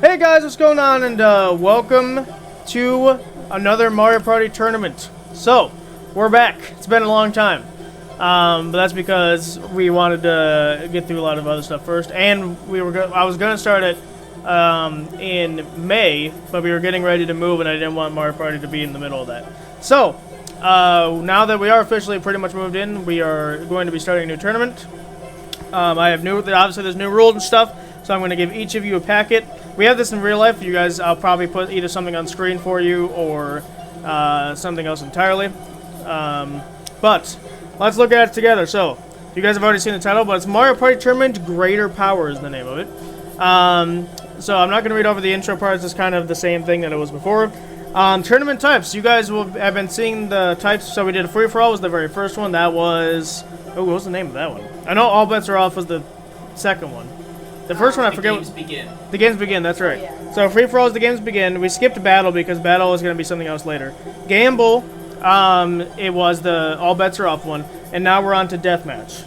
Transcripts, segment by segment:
Hey guys, what's going on? And welcome to another Mario Party tournament. So, we're back. It's been a long time. But that's because we wanted to get through a lot of other stuff first. And I was going to start it in May, but we were getting ready to move and I didn't want Mario Party to be in the middle of that. So, now that we are officially pretty much moved in, we are going to be starting a new tournament. Obviously there's new rules and stuff, so I'm going to give each of you a packet. We have this in real life. You guys, I'll probably put either something on screen for you or something else entirely. But let's look at it together. So, you guys have already seen the title, but it's Mario Party Tournament Greater Power is the name of it. So I'm not going to read over the intro part. It's kind of the same thing that it was before. Tournament types. You guys have been seeing the types. So we did a free-for-all was the very first one. That was... Oh, what was the name of that one? I know All Bets Are Off was the second one. The first one I forget. The Games Begin. The Games Begin, that's right. Yeah. So free-for-all is the Games Begin. We skipped Battle because Battle is going to be something else later. Gamble, it was the All Bets Are Off one. And now we're on to Deathmatch,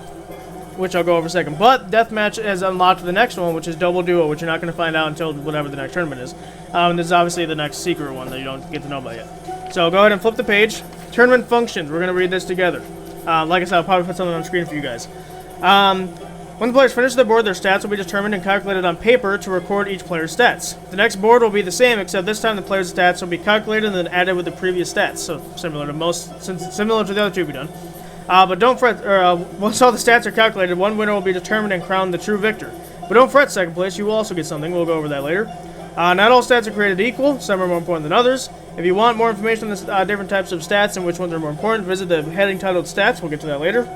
which I'll go over in a second. But Deathmatch is unlocked the next one, which is Double Duo, which you're not going to find out until whatever the next tournament is. This is obviously the next secret one that you don't get to know about yet. So go ahead and flip the page. Tournament functions. We're going to read this together. Like I said, I'll probably put something on screen for you guys. When the players finish their board, their stats will be determined and calculated on paper to record each player's stats. The next board will be the same, except this time the player's stats will be calculated and then added with the previous stats. So similar to the other two we've done. But don't fret, once all the stats are calculated, one winner will be determined and crowned the true victor. But don't fret, second place, you will also get something. We'll go over that later. Not all stats are created equal. Some are more important than others. If you want more information on the different types of stats and which ones are more important, visit the heading titled Stats. We'll get to that later.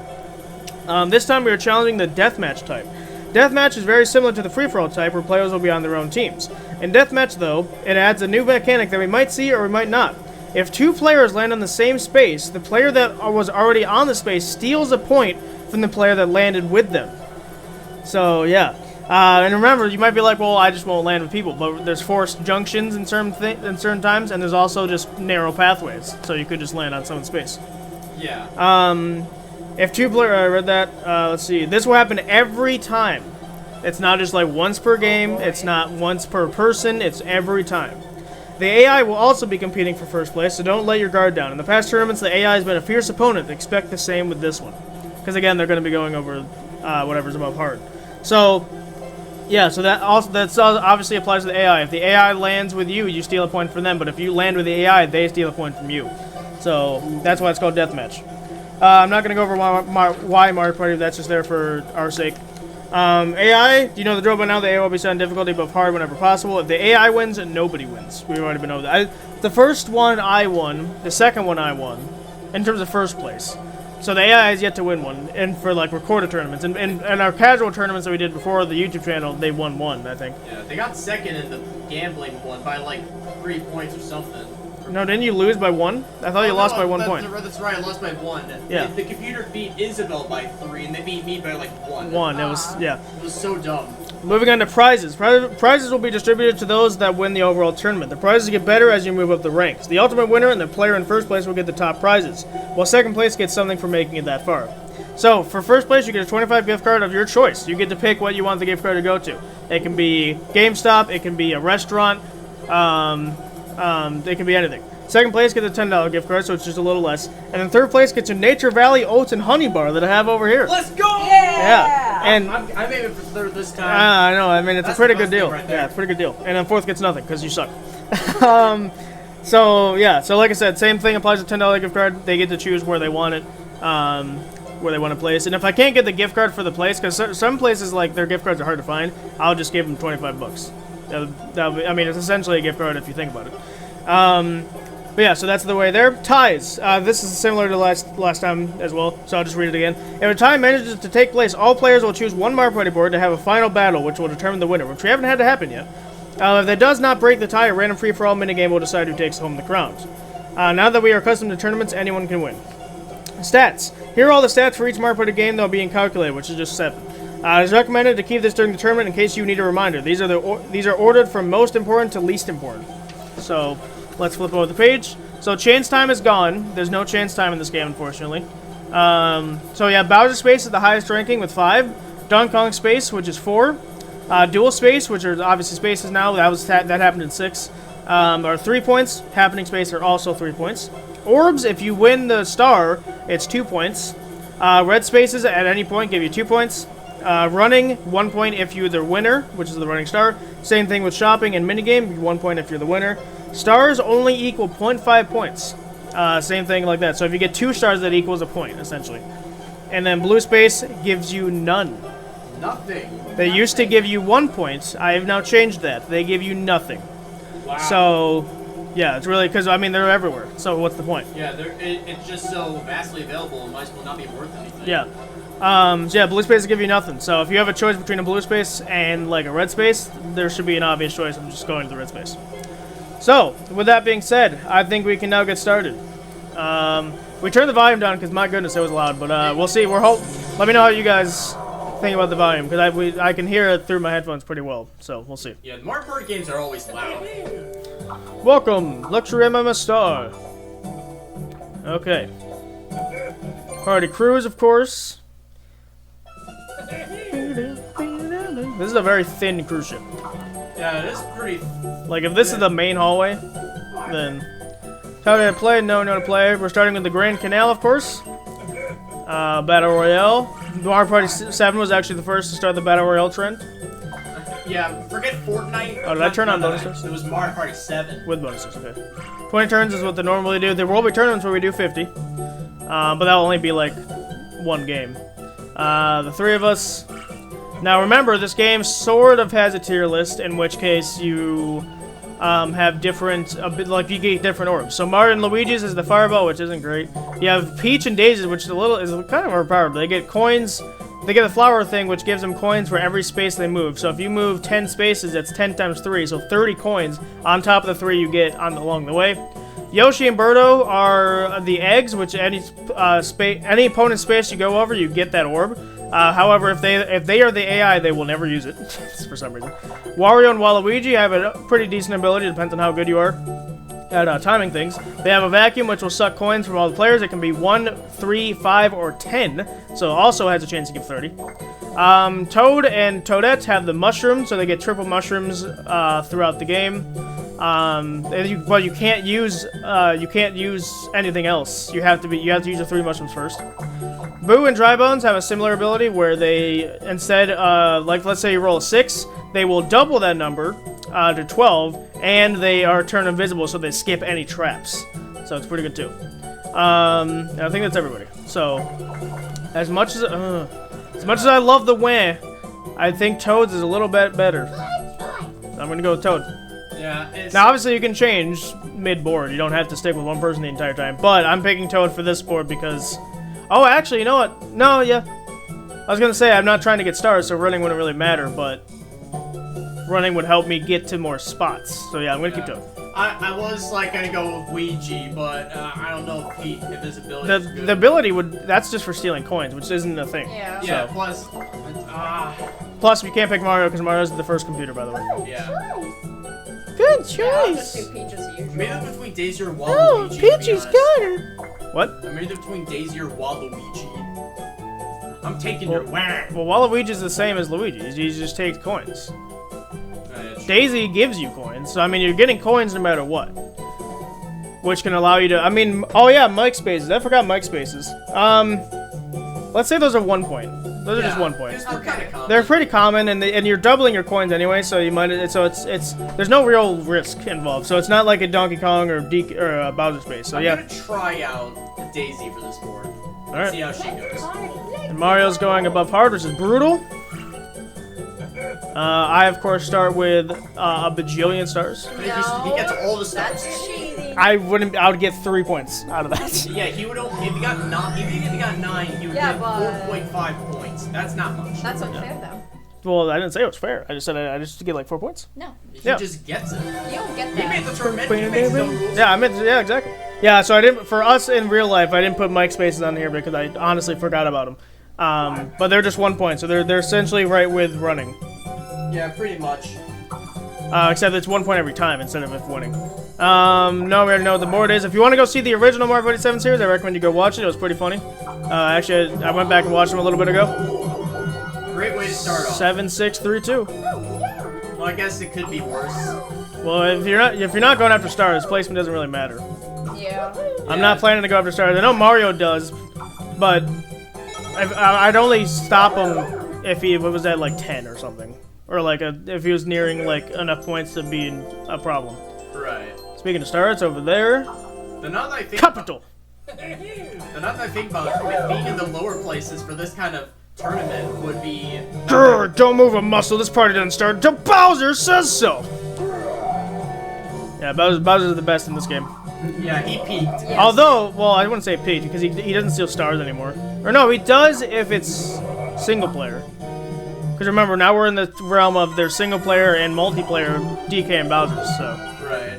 This time we are challenging the Deathmatch type. Deathmatch is very similar to the free-for-all type, where players will be on their own teams. In Deathmatch, though, it adds a new mechanic that we might see or we might not. If two players land on the same space, the player that was already on the space steals a point from the player that landed with them. So, yeah. And remember, you might be like, well, I just won't land with people. But there's forced junctions in certain times, and there's also just narrow pathways. So you could just land on someone's space. Yeah. If two players... I read that. Let's see. This will happen every time. It's not just like once per game. It's not once per person. It's every time. The AI will also be competing for first place, so don't let your guard down. In the past tournaments, the AI has been a fierce opponent. Expect the same with this one. Because, again, they're going to be going over whatever's above hard. So... yeah, so that obviously applies to the AI. If the AI lands with you, you steal a point from them. But if you land with the AI, they steal a point from you. So that's why it's called Deathmatch. I'm not going to go over why Mario Party. That's just there for our sake. AI, you know the drill by now. The AI will be set on difficulty above hard whenever possible. If the AI wins, nobody wins. We've already been over that. The first one I won. The second one I won. In terms of first place. So the AI has yet to win one, and for like recorded tournaments, and our casual tournaments that we did before the YouTube channel, they won one, I think. Yeah, they got second in the gambling one by like 3 points or something. No, didn't you lose by one? I thought you lost by 1 point. That's right, I lost by 1. Yeah. The computer beat Isabel by 3, and they beat me by like 1. One, it was, yeah. It was so dumb. Moving on to prizes. Prizes will be distributed to those that win the overall tournament. The prizes get better as you move up the ranks. The ultimate winner and the player in first place will get the top prizes, while second place gets something for making it that far. So, for first place, you get a 25 gift card of your choice. You get to pick what you want the gift card to go to. It can be GameStop, it can be a restaurant, it can be anything. Second place gets a $10 gift card, so it's just a little less. And then third place gets a Nature Valley Oats and Honey Bar that I have over here. Let's go! Yeah. And I'm aiming for third this time. I know. I mean, it's a pretty good deal. Right Yeah, it's a pretty good deal. And then fourth gets nothing because you suck. So yeah. So like I said, same thing applies to $10 gift card. They get to choose where they want it, where they want to place. And if I can't get the gift card for the place, because some places like their gift cards are hard to find, I'll just give them $25. I mean, it's essentially a gift card if you think about it. But yeah, so that's the way there. Ties. This is similar to last time as well, so I'll just read it again. If a tie manages to take place, all players will choose one Mario Party board to have a final battle, which will determine the winner, which we haven't had to happen yet. If that does not break the tie, a random free-for-all minigame will decide who takes home the crowns. Now that we are accustomed to tournaments, anyone can win. Stats. Here are all the stats for each Mario Party game that are being calculated, which is just 7. It is recommended to keep this during the tournament in case you need a reminder. These are ordered from most important to least important. So... let's flip over the page. So chance time is gone. There's no chance time in this game, unfortunately. So yeah, Bowser Space is the highest ranking with 5. Donkey Kong Space, which is 4. Dual space, which are obviously spaces now, that happened in 6, are 3 points. Happening space are also 3 points. Orbs, if you win the star, it's 2 points. Red spaces at any point give you 2 points. Running, 1 point if you're the winner, which is the running star. Same thing with shopping and minigame, 1 point if you're the winner. Stars only equal 0.5 points. Same thing like that. So if you get 2 stars, that equals a point, essentially. And then blue space gives you none. Nothing. They used to give you 1 point. I have now changed that. They give you nothing. Wow. So, yeah, it's really, because, I mean, they're everywhere. So what's the point? Yeah, it's just so vastly available, it might as well not be worth anything. Yeah. So yeah, blue spaces give you nothing. So if you have a choice between a blue space and like a red space, there should be an obvious choice. I'm just going to the red space. So with that being said, I think we can now get started. We turned the volume down because my goodness, it was loud. But we'll see. Let me know how you guys think about the volume because I can hear it through my headphones pretty well. So we'll see. Yeah, the Mario Party games are always loud. Welcome, Luxury MMS Star. Okay. Party cruise, of course. This is a very thin cruise ship. Yeah, it is pretty. Like, if this is the main hallway, then... How to play? No to play. We're starting with the Grand Canal, of course. Battle Royale. Mario Party 7 was actually the first to start the Battle Royale trend. Yeah, forget Fortnite. Oh, did I turn on bonuses? It was Mario Party 7. With bonuses, okay. 20 turns is what they normally do. There will be tournaments where we do 50. But that'll only be, like, 1 game. The 3 of us... Now remember, this game sort of has a tier list, in which case you have different, you get different orbs. So Mario and Luigi's is the fireball, which isn't great. You have Peach and Daisy's, which is kind of overpowered. They get coins. They get the flower thing, which gives them coins for every space they move. So if you move 10 spaces, that's 10 times 3, so 30 coins on top of the 3 you get along the way. Yoshi and Birdo are the eggs, which any opponent's space you go over, you get that orb. However, if they are the AI, they will never use it for some reason. Wario and Waluigi have a pretty decent ability, depends on how good you are at timing things. They have a vacuum, which will suck coins from all the players. It can be 1, 3, 5, or 10, so also has a chance to give 30. Toad and Toadette have the mushroom, so they get triple mushrooms throughout the game. But you can't use anything else. You have to use the 3 mushrooms first. Boo and Dry Bones have a similar ability where they instead, like let's say you roll a 6, they will double that number to 12, and they are turned invisible, so they skip any traps. So it's pretty good too. I think that's everybody. So as much as I love the Wah, I think Toad's is a little bit better. I'm gonna go with Toad. Yeah. Now, obviously, you can change mid-board. You don't have to stick with one person the entire time. But I'm picking Toad for this board because... Oh, actually, you know what? No, yeah. I was going to say, I'm not trying to get stars, so running wouldn't really matter, but... Running would help me get to more spots. So, yeah, I'm going to keep Toad. I was, like, going to go with Ouija, but I don't know if his ability is good. The ability would... That's just for stealing coins, which isn't a thing. Yeah. Yeah, So. plus... Plus, you can't pick Mario because Mario's the first computer, by the way. Yeah. Good Yeah, I'll just choice! do Peach as usual. Maybe between Daisy or Waluigi. Oh, to be Peachy's honest. got her! What? I'm either between Daisy or Waluigi. I'm taking your Wah. Well, Waluigi's the same as Luigi. He just takes coins. Daisy gives you coins, so I mean, you're getting coins no matter what. Which can allow you to, I mean, oh yeah, mic spaces. I forgot mic spaces. Let's say those are 1 point. Those are just 1 point. They're kind of common. They're pretty common, and you're doubling your coins anyway, so you might, so it's there's no real risk involved. So it's not like a Donkey Kong or a Bowser space. So I'm yeah. gonna try out Daisy for this board. All right. See how she goes. And Mario's going above hard, which is brutal. I, of course, start with a bajillion stars. He gets all the stuff. That's cheating. I would get 3 points out of that. Yeah, he would only, if he got 9, he would Yeah, get but- 4.5 points. That's not much. That's unfair, though. Well, I didn't say it was fair. I just said I just get like 4 points. No, He Yeah. just gets it. you don't get He made that. the tournament. He makes his own rules. Yeah, yeah, exactly. Yeah, so I didn't, for us in real life, I didn't put mic spaces on here because I honestly forgot about them. But they're just 1 point, so they're essentially right with running. Yeah, pretty much. Except it's 1 point every time instead of if winning. No, we already know what the board is. If you want to go see the original Mario Party 7 series, I recommend you go watch it. It was pretty funny. Actually, I went back and watched them a little bit ago. Great way to start off? 7-6-3-2. Well, I guess it could be worse. Well, if you're not going after stars, placement doesn't really matter. Yeah. I'm not planning to go after stars. I know Mario does, but I'd only stop him if it was at like 10 or something, or like if he was nearing like enough points to be a problem. Right. Speaking of stars, over there, The now that I think capital. The now that I think about it, being in the lower places for this kind of tournament would be. Grr, don't move a muscle. This party doesn't start until Bowser says so. Yeah, Bowser's the best in this game. Yeah, he peaked. Yes. Although, well, I wouldn't say peaked because he doesn't steal stars anymore. Or no, he does if it's single player. Because remember, now we're in the realm of their single player and multiplayer DK and Bowser. So. Right.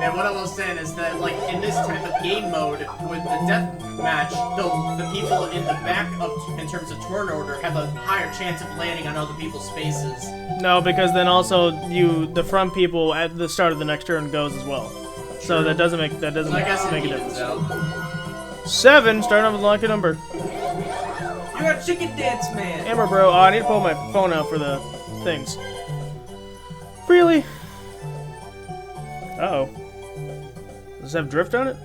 And what I was saying is that, like, in this type of game mode, with the death match, the people in the back in terms of turn order, have a higher chance of landing on other people's spaces. No, because then also the front people at the start of the next turn goes as well. So that doesn't make So I guess make it a evens difference. out. 7, starting off with a lucky number. You're a chicken dance man. Amber, bro. Oh, I need to pull my phone out for the things. Really? Uh-oh. Does it have drift on it?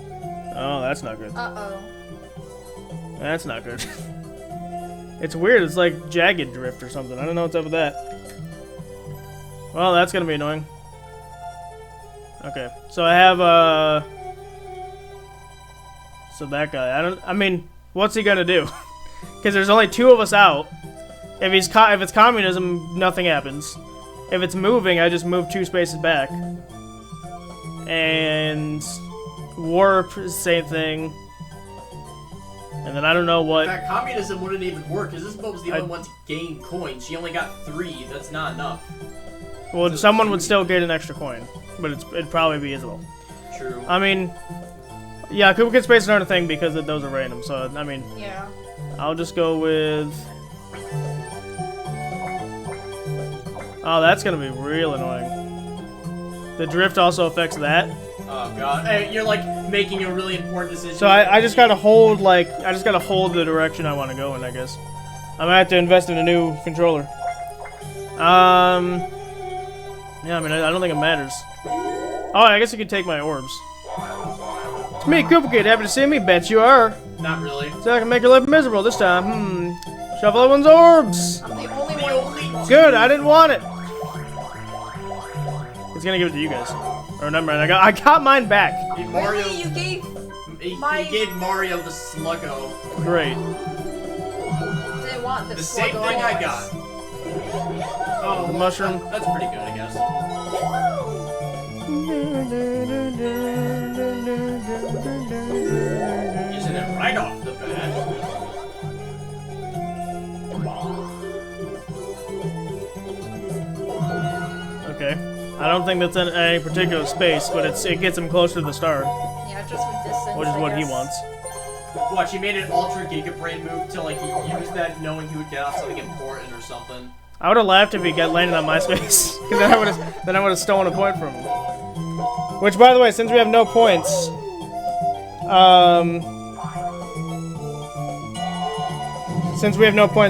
Oh, that's not good. Uh-oh. That's not good. It's weird. It's like jagged drift or something. I don't know what's up with that. Well, that's gonna be annoying. Okay, so I have so that guy. I mean, what's he gonna do? Because there's only 2 of us out. If it's communism, nothing happens. If it's moving, I just move 2 spaces back. And warp, same thing. And then I don't know what. In fact, communism wouldn't even work, because Isabel was the only one to gain coins. She only got 3. That's not enough. Well, someone would still get an extra coin, but it'd probably be Isabel. True. I mean, yeah, Koopa Space aren't a thing because those are random. So I mean, Yeah. I'll just go with. Oh, that's gonna be real annoying. The drift also affects that. Oh god. Hey, you're like making a really important decision. So I just gotta hold the direction I want to go in. I guess I might have to invest in a new controller. Yeah, I mean, I don't think it matters. Oh, I guess you could take my orbs. It's me, Koopa Kid. Happy to see me? Bet you are. Not really. So I can make your life miserable this time. Shuffle everyone's orbs. I'm the only The one. only Good, I didn't want it. He's gonna give it to you guys. Or never mind, I got mine back. Mario. Really? You gave He gave Mario the Sluggo. Great. didn't want The same thing I got. Oh, The mushroom. That's pretty good, I guess. Using it right off the bat. Okay. I don't think that's in any particular space, but it gets him closer to the star, Yeah, just with distance. which is I what he guess. wants. Watch, he made an Ultra Giga Brain move to like he used that knowing he would get off something important or something. I would have laughed if he got landed on my space, because then I would have stolen a point from him. Which, by the way, since we have no points,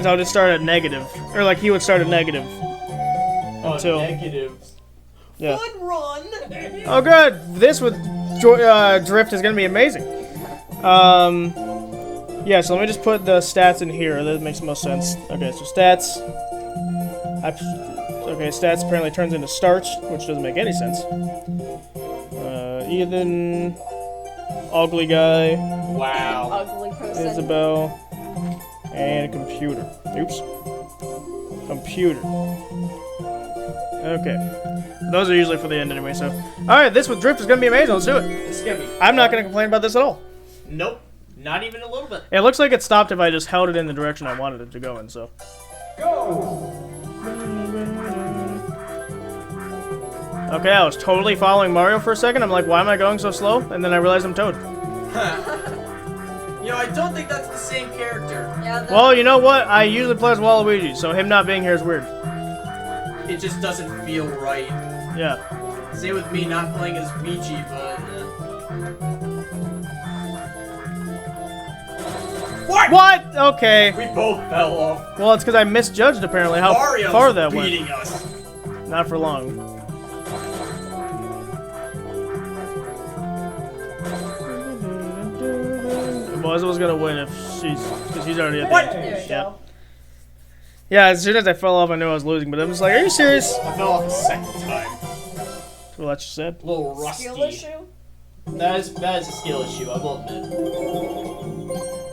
I'll just start at negative, or like he would start at negative until. Negative. Yeah. Good run. Oh, good. This with drift is gonna be amazing. Yeah. So let me just put the stats in here. That makes the most sense. Okay. So stats. Okay. Stats apparently turns into starch, which doesn't make any sense. Ethan, ugly guy, Wow. Ugly person. Isabel, and computer. Oops. Computer. Okay. Those are usually for the end anyway, so. Alright, this with drift is gonna be amazing. Let's do it. It's gonna be. I'm not gonna complain about this at all. Nope. Not even a little bit. It looks like it stopped if I just held it in the direction I wanted it to go in, so. Okay, I was totally following Mario for a second. I'm like, why am I going so slow? And then I realized I'm Toad. You know, I don't think that's the same character. Yeah, Well, you know what? I usually play as Waluigi, so him not being here is weird. It just doesn't feel right. Yeah. Same with me not playing as Luigi, but. What? What? Okay. We both fell off. Well, it's because I misjudged apparently how Mario's far that beating went. us. Not for long. Was gonna win if because she's already at the What? There we Yep. go. Yeah, as soon as I fell off, I knew I was losing. But I'm just like, are you serious? I fell off a second time. Well, that's just said. A little rusty. Skill issue? That is a skill issue, I will admit.